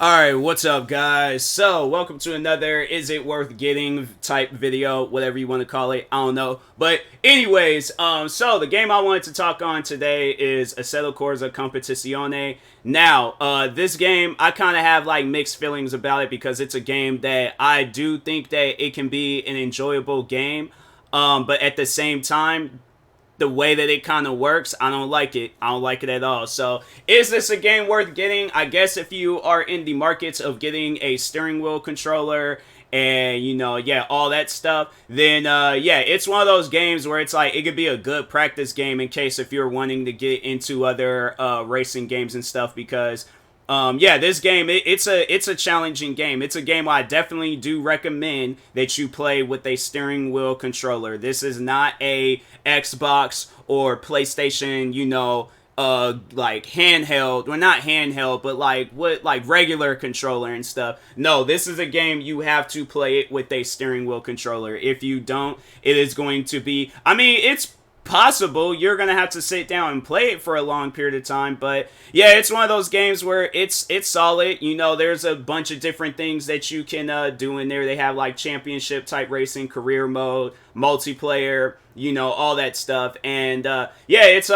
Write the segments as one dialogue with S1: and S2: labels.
S1: Alright, what's up guys? So, welcome to another Is It Worth Getting type video, whatever you want to call it, I don't know. But anyways, so the game I wanted to talk on today is Assetto Corsa Competizione. Now, this game, I kind of have like mixed feelings about it because it's a game that I do think that it can be an enjoyable game. But at the same time, the way that it kind of works, I don't like it. I don't like it at all. So, is this a game worth getting? I guess if you are in the markets of getting a steering wheel controller and, yeah, all that stuff, then, yeah, it's one of those games where it's like, it could be a good practice game in case if you're wanting to get into other racing games and stuff because yeah, this game it's a challenging game. It's a game I definitely do recommend that you play with a steering wheel controller. This is not a Xbox or PlayStation, like handheld, well not handheld, but like regular controller and stuff. No, this is a game you have to play it with a steering wheel controller. If you don't, it is going to be, I mean, it's possible you're gonna have to sit down and play it for a long period of time, but yeah, it's one of those games where it's solid. There's a bunch of different things that you can do in there. They have like championship type racing, career mode, multiplayer, all that stuff. And yeah, it's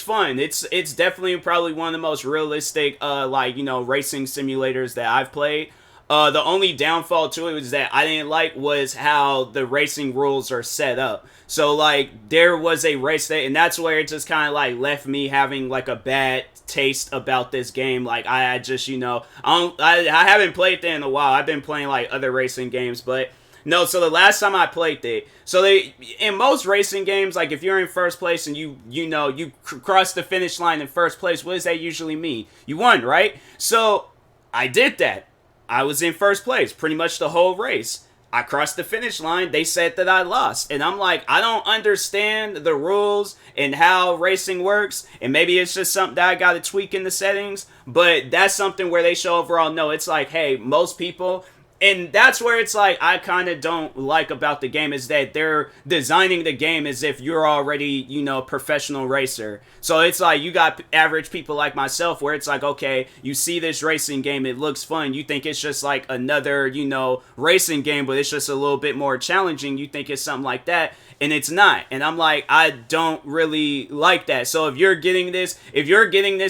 S1: fun. It's definitely probably one of the most realistic racing simulators that I've played. The only downfall to it was that I didn't like was how the racing rules are set up. So like there was a race day, and that's where it just kind of like left me having like a bad taste about this game. Like I just I haven't played that in a while. I've been playing like other racing games, but no. So the last time I played it, so they in most racing games, like if you're in first place and you cross the finish line in first place, what does that usually mean? You won, right? So I did that. I was in first place pretty much the whole race. I crossed the finish line. They said that I lost. And I'm like, I don't understand the rules and how racing works. And maybe it's just something that I got to tweak in the settings. But that's something where they show overall, no, it's like, hey, most people. And that's where it's like I kind of don't like about the game is that they're designing the game as if you're already, professional racer. So it's like you got average people like myself where it's like, okay, you see this racing game, it looks fun. You think it's just like another, racing game, but it's just a little bit more challenging. You think it's something like that. And it's not. And I'm like, I don't really like that. So if you're getting this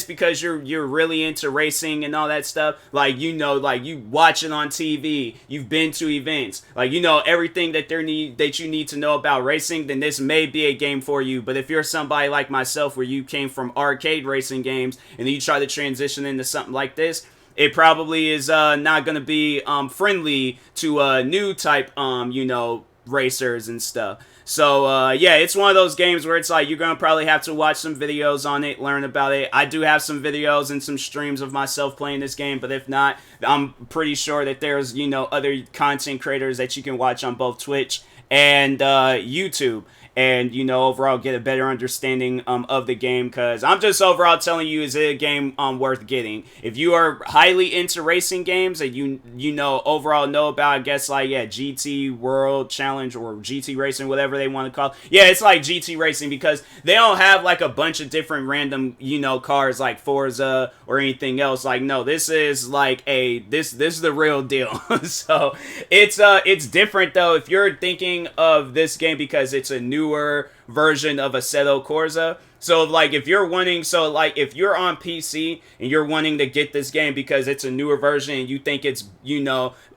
S1: because you're really into racing and all that stuff, like like you watch it on TV, you've been to events, like everything that you need to know about racing, then this may be a game for you. But if you're somebody like myself where you came from arcade racing games and then you try to transition into something like this, it probably is not going to be friendly to new type racers and stuff. So yeah, it's one of those games where it's like you're gonna probably have to watch some videos on it, learn about it. I do have some videos and some streams of myself playing this game, but if not, I'm pretty sure that there's other content creators that you can watch on both Twitch and YouTube, and overall get a better understanding of the game, because I'm just overall telling you, is it a game worth getting? If you are highly into racing games and overall know about, I guess, like, yeah, GT World Challenge or GT Racing, whatever they want to call it. Yeah, it's like GT Racing because they don't have like a bunch of different random cars like Forza or anything else. Like, no, this is like this is the real deal. So it's different though if you're thinking of this game because it's a newer version of Assetto Corsa. So like if you're on PC and you're wanting to get this game because it's a newer version and you think it's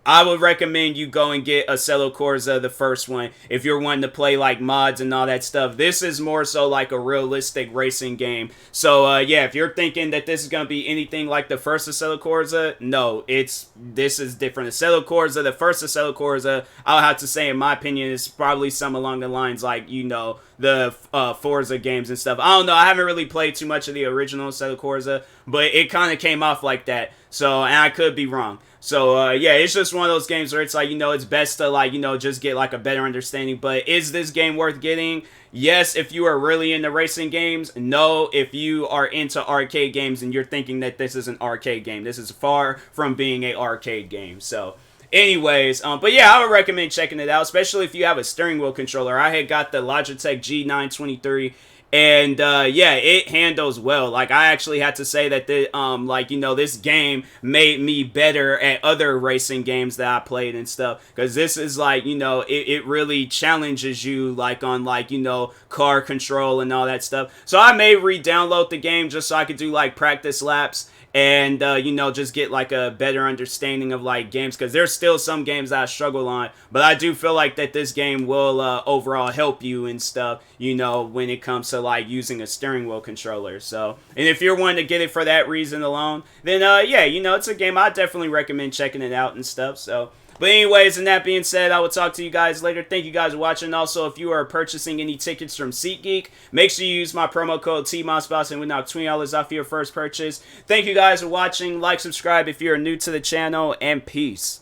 S1: I would recommend you go and get Assetto Corsa, the first one, if you're wanting to play like mods and all that stuff. This is more so like a realistic racing game. So yeah, if you're thinking that this is gonna be anything like the first Assetto Corsa, no, this is different. Assetto Corsa, the first Assetto Corsa, I'll have to say in my opinion is probably some along the lines like the Forza games and stuff. I don't know, I haven't really played too much of the original Assetto Corsa, but it kind of came off like that. So, and I could be wrong. So, yeah, it's just one of those games where it's like, it's best to, just get, like, a better understanding. But is this game worth getting? Yes, if you are really into racing games. No, if you are into arcade games and you're thinking that this is an arcade game. This is far from being an arcade game. So, anyways, but yeah, I would recommend checking it out, especially if you have a steering wheel controller. I had got the Logitech G923, And yeah, it handles well. Like, I actually had to say that like, you know, this game made me better at other racing games that I played and stuff, because this is like, you know, it really challenges you, like, on, like, you know, car control and all that stuff. So I may re-download the game just so I could do like practice laps and you know, just get like a better understanding of like games, because there's still some games that I struggle on, but I do feel like that this game will overall help you and stuff, you know, when it comes to like using a steering wheel controller. So, and if you're wanting to get it for that reason alone, then yeah, you know, it's a game I definitely recommend checking it out and stuff. So, but anyways, and that being said, I will talk to you guys later. Thank you guys for watching. Also, if you are purchasing any tickets from SeatGeek, make sure you use my promo code TMossBoss and win out $20 off your first purchase. Thank you guys for watching. Like, subscribe if you're new to the channel, and peace.